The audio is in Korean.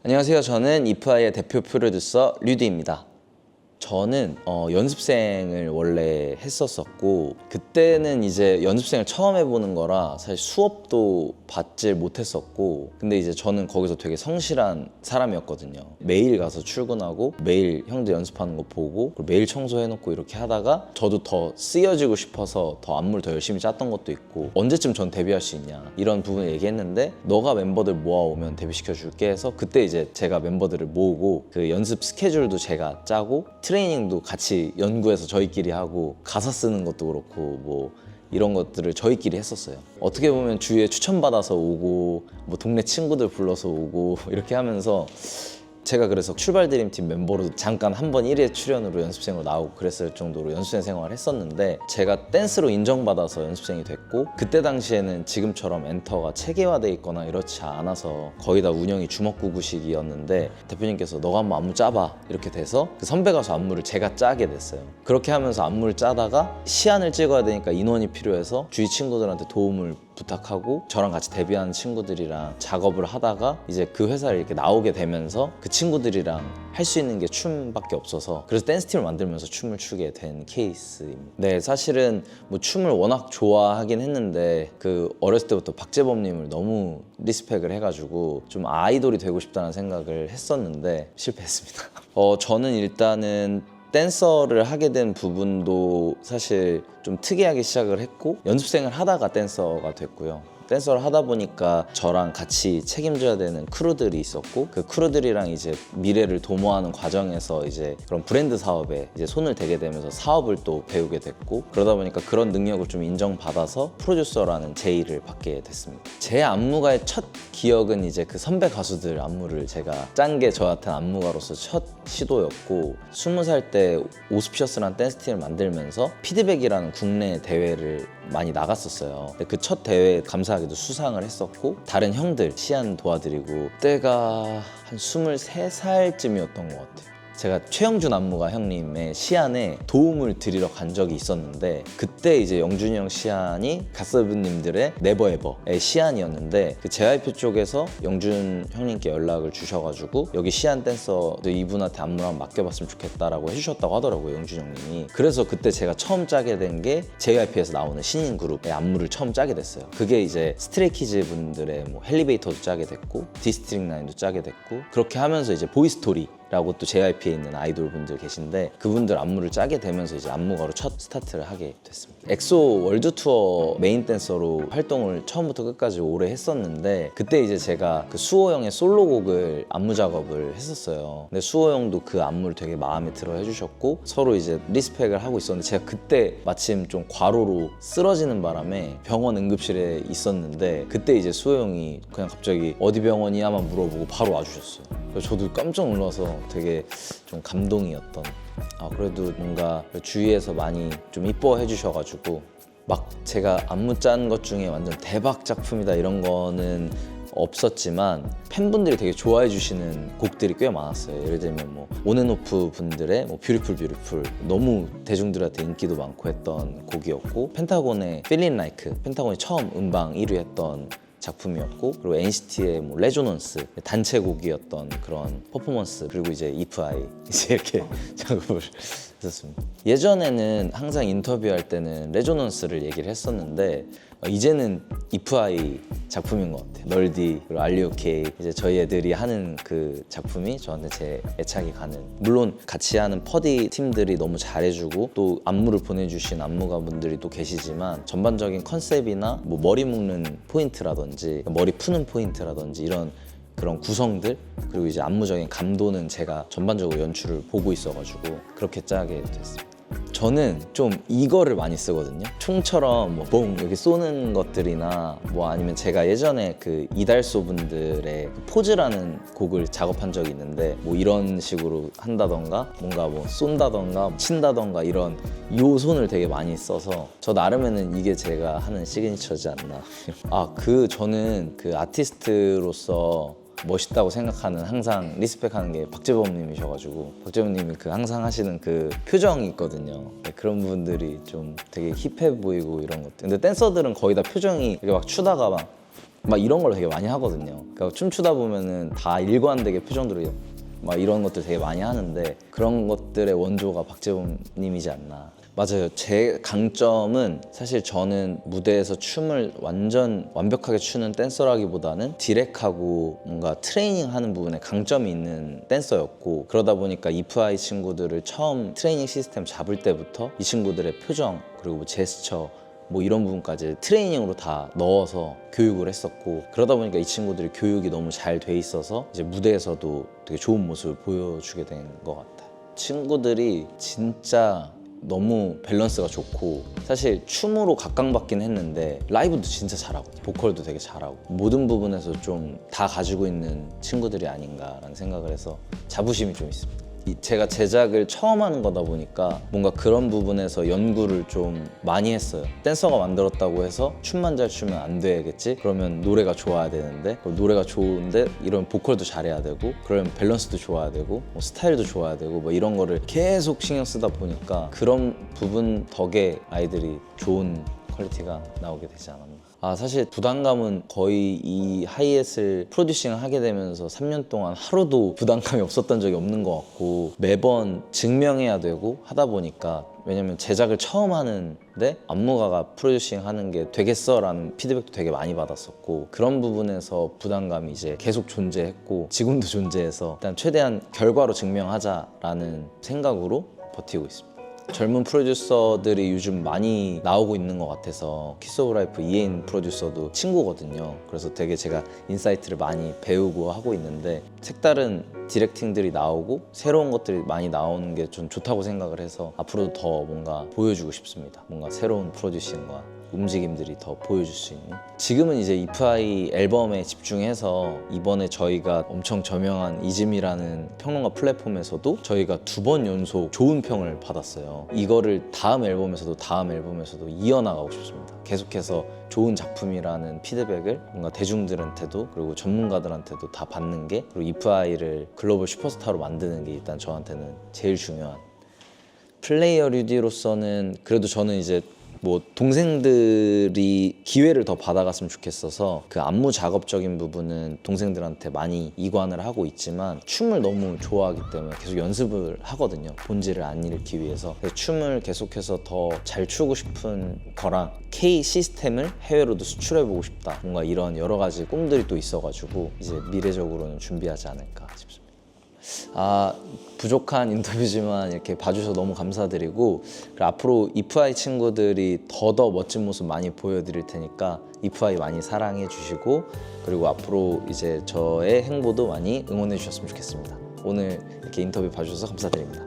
안녕하세요. 저는 이프아이의 대표 프로듀서 류디입니다. 저는 연습생을 원래 했었었고, 그때는 이제 연습생을 처음 해보는 거라 사실 수업도 받질 못했었고, 근데 이제 저는 거기서 되게 성실한 사람이었거든요. 매일 가서 출근하고 매일 형들 연습하는 거 보고 그리고 매일 청소해놓고 이렇게 하다가 저도 더 쓰여지고 싶어서 더 안무를 더 열심히 짰던 것도 있고, 언제쯤 전 데뷔할 수 있냐 이런 부분을 얘기했는데, 너가 멤버들 모아오면 데뷔시켜 줄게 해서 그때 이제 제가 멤버들을 모으고 그 연습 스케줄도 제가 짜고 트레이닝도 같이 연구해서 저희끼리 하고 가사 쓰는 것도 그렇고 뭐 이런 것들을 저희끼리 했었어요. 어떻게 보면 주위에 추천받아서 오고 뭐 동네 친구들 불러서 오고 이렇게 하면서 제가 그래서 출발드림팀 멤버로 잠깐 한 번 1회 출연으로 연습생으로 나오고 그랬을 정도로 연습생 생활을 했었는데, 제가 댄스로 인정받아서 연습생이 됐고, 그때 당시에는 지금처럼 엔터가 체계화돼 있거나 이렇지 않아서 거의 다 운영이 주먹구구식이었는데, 대표님께서 너가 한번 안무 짜봐 이렇게 돼서 그 선배 가수 안무를 제가 짜게 됐어요. 그렇게 하면서 안무를 짜다가 시안을 찍어야 되니까 인원이 필요해서 주위 친구들한테 도움을 부탁하고 저랑 같이 데뷔하는 친구들이랑 작업을 하다가 이제 그 회사를 이렇게 나오게 되면서 그 친구들이랑 할 수 있는 게 춤밖에 없어서, 그래서 댄스팀을 만들면서 춤을 추게 된 케이스입니다. 네, 사실은 뭐 춤을 워낙 좋아하긴 했는데 그 어렸을 때부터 박재범님을 너무 리스펙을 해가지고 좀 아이돌이 되고 싶다는 생각을 했었는데 실패했습니다. 저는 일단은 댄서를 하게 된 부분도 사실 좀 특이하게 시작을 했고, 연습생을 하다가 댄서가 됐고요. 댄서를 하다 보니까 저랑 같이 책임져야 되는 크루들이 있었고, 그 크루들이랑 이제 미래를 도모하는 과정에서 이제 그런 브랜드 사업에 이제 손을 대게 되면서 사업을 또 배우게 됐고, 그러다 보니까 그런 능력을 좀 인정받아서 프로듀서라는 제의를 받게 됐습니다. 제 안무가의 첫 기억은 이제 그 선배 가수들 안무를 제가 짠 게 저한테는 안무가로서 첫 시도였고, 20살 때 오스피어스라는 댄스팀을 만들면서 피드백이라는 국내 대회를 많이 나갔었어요. 그 첫 대회에 감사하게도 수상을 했었고, 다른 형들 시안 도와드리고, 그때가 한 23살쯤이었던 것 같아요. 제가 최영준 안무가 형님의 시안에 도움을 드리러 간 적이 있었는데, 그때 이제 영준이 형 시안이 갓세븐님들의 네버에버의 시안이었는데, 그 JYP 쪽에서 영준 형님께 연락을 주셔가지고 여기 시안 댄서 이분한테 안무를 한번 맡겨봤으면 좋겠다라고 해주셨다고 하더라고요, 영준 형님이. 그래서 그때 제가 처음 짜게 된 게 JYP에서 나오는 신인 그룹의 안무를 처음 짜게 됐어요. 그게 이제 스트레이키즈 분들의 뭐 헬리베이터도 짜게 됐고 디스트릭 9도 짜게 됐고, 그렇게 하면서 이제 보이스토리 라고 또 JYP에 있는 아이돌 분들 계신데, 그분들 안무를 짜게 되면서 이제 안무가로 첫 스타트를 하게 됐습니다. 엑소 월드 투어 메인 댄서로 활동을 처음부터 끝까지 오래 했었는데, 그때 이제 제가 그 수호 형의 솔로곡을 안무 작업을 했었어요. 근데 수호 형도 그 안무를 되게 마음에 들어 해주셨고, 서로 이제 리스펙을 하고 있었는데, 제가 그때 마침 좀 과로로 쓰러지는 바람에 병원 응급실에 있었는데, 그때 이제 수호 형이 그냥 갑자기 어디 병원이야만 물어보고 바로 와주셨어요. 그래서 저도 깜짝 놀라서 되게 좀 감동이었던, 그래도 뭔가 주위에서 많이 좀 이뻐해 주셔가지고, 막 제가 안무 짠 것 중에 완전 대박 작품이다 이런 거는 없었지만 팬분들이 되게 좋아해 주시는 곡들이 꽤 많았어요. 예를 들면 뭐 온앤오프 분들의 뭐 뷰티풀 뷰티풀 너무 대중들한테 인기도 많고 했던 곡이었고, 펜타곤의 Feeling Like, 펜타곤이 처음 음방 1위 했던 작품이었고, 그리고 NCT의 뭐 레조넌스 단체곡이었던 그런 퍼포먼스, 그리고 이제 이프아이 이제 이렇게 작업을 했었습니다. 예전에는 항상 인터뷰할 때는 레조넌스를 얘기를 했었는데, 이제는 이프아이 작품인 것 같아요. 널디 그리고 알리오케이, 이제 저희 애들이 하는 그 작품이 저한테 제 애착이 가는, 물론 같이 하는 퍼디 팀들이 너무 잘해주고 또 안무를 보내주신 안무가분들이 또 계시지만, 전반적인 컨셉이나 뭐 머리 묶는 포인트라든지 머리 푸는 포인트라든지 이런 그런 구성들, 그리고 이제 안무적인 감도는 제가 전반적으로 연출을 보고 있어가지고 그렇게 짜게 됐습니다. 저는 좀 이거를 많이 쓰거든요. 총처럼 뭐 봉 이렇게 쏘는 것들이나, 뭐 아니면 제가 예전에 그 이달소 분들의 그 포즈라는 곡을 작업한 적이 있는데, 뭐 이런 식으로 한다던가 뭔가 뭐 쏜다던가 친다던가 이런 요손을 되게 많이 써서 저 나름에는 이게 제가 하는 시그니처지 않나. 저는 그 아티스트로서 멋있다고 생각하는, 항상 리스펙하는 게 박재범님이셔가지고, 박재범님이 그 항상 하시는 그 표정이 있거든요. 그런 분들이 좀 되게 힙해 보이고 이런 것들. 근데 댄서들은 거의 다 표정이 이렇게 막 추다가 막 막 이런 걸 되게 많이 하거든요. 그러니까 춤추다 보면은 다 일관되게 표정들이 막 이런 것들 되게 많이 하는데 그런 것들의 원조가 박재범님이지 않나. 맞아요. 제 강점은 사실 저는 무대에서 춤을 완벽하게 추는 댄서라기보다는 디렉하고 뭔가 트레이닝하는 부분에 강점이 있는 댄서였고, 그러다 보니까 이프아이 친구들을 처음 트레이닝 시스템 잡을 때부터 이 친구들의 표정 그리고 뭐 제스처 뭐 이런 부분까지 트레이닝으로 다 넣어서 교육을 했었고, 그러다 보니까 이 친구들이 교육이 너무 잘 돼 있어서 이제 무대에서도 되게 좋은 모습을 보여주게 된 것 같아요. 친구들이 진짜 너무 밸런스가 좋고, 사실 춤으로 각광받긴 했는데 라이브도 진짜 잘하고 보컬도 되게 잘하고 모든 부분에서 좀 다 가지고 있는 친구들이 아닌가라는 생각을 해서 자부심이 좀 있습니다. 제가 제작을 처음 하는 거다 보니까 뭔가 그런 부분에서 연구를 좀 많이 했어요. 댄서가 만들었다고 해서 춤만 잘 추면 안 되겠지? 그러면 노래가 좋아야 되는데, 그럼 노래가 좋은데 이런 보컬도 잘해야 되고, 그러면 밸런스도 좋아야 되고, 뭐 스타일도 좋아야 되고, 뭐 이런 거를 계속 신경 쓰다 보니까 그런 부분 덕에 아이들이 좋은 퀄리티가 나오게 되지 않았나. 사실 부담감은 거의 이 하이햇을 프로듀싱을 하게 되면서 3년 동안 하루도 부담감이 없었던 적이 없는 것 같고, 매번 증명해야 되고 하다 보니까, 왜냐면 제작을 처음 하는데 안무가가 프로듀싱 하는 게 되겠어? 라는 피드백도 되게 많이 받았었고, 그런 부분에서 부담감이 이제 계속 존재했고 지금도 존재해서 일단 최대한 결과로 증명하자라는 생각으로 버티고 있습니다. 젊은 프로듀서들이 요즘 많이 나오고 있는 것 같아서 키스 오브 라이프 이혜인 프로듀서도 친구거든요. 그래서 되게 제가 인사이트를 많이 배우고 하고 있는데, 색다른 디렉팅들이 나오고 새로운 것들이 많이 나오는 게 좀 좋다고 생각을 해서 앞으로도 더 뭔가 보여주고 싶습니다. 뭔가 새로운 프로듀싱과 움직임들이 더 보여줄 수 있는. 지금은 이제 이프아이 앨범에 집중해서 이번에 저희가 엄청 저명한 이즘이라는 평론가 플랫폼에서도 저희가 2번 연속 좋은 평을 받았어요. 이거를 다음 앨범에서도 이어나가고 싶습니다. 계속해서 좋은 작품이라는 피드백을 뭔가 대중들한테도 그리고 전문가들한테도 다 받는 게, 그리고 이프아이를 글로벌 슈퍼스타로 만드는 게 일단 저한테는 제일 중요한. 플레이어 류디로서는 그래도 저는 이제 뭐 동생들이 기회를 더 받아갔으면 좋겠어서 그 안무 작업적인 부분은 동생들한테 많이 이관을 하고 있지만, 춤을 너무 좋아하기 때문에 계속 연습을 하거든요. 본질을 안 잃기 위해서. 그래서 춤을 계속해서 더 잘 추고 싶은 거랑 K 시스템을 해외로도 수출해보고 싶다, 뭔가 이런 여러 가지 꿈들이 또 있어가지고 이제 미래적으로는 준비하지 않을까 싶습니다. 부족한 인터뷰지만 이렇게 봐주셔서 너무 감사드리고, 그리고 앞으로 이프아이 친구들이 더더 멋진 모습 많이 보여드릴 테니까 이프아이 많이 사랑해 주시고, 그리고 앞으로 이제 저의 행보도 많이 응원해 주셨으면 좋겠습니다. 오늘 이렇게 인터뷰 봐주셔서 감사드립니다.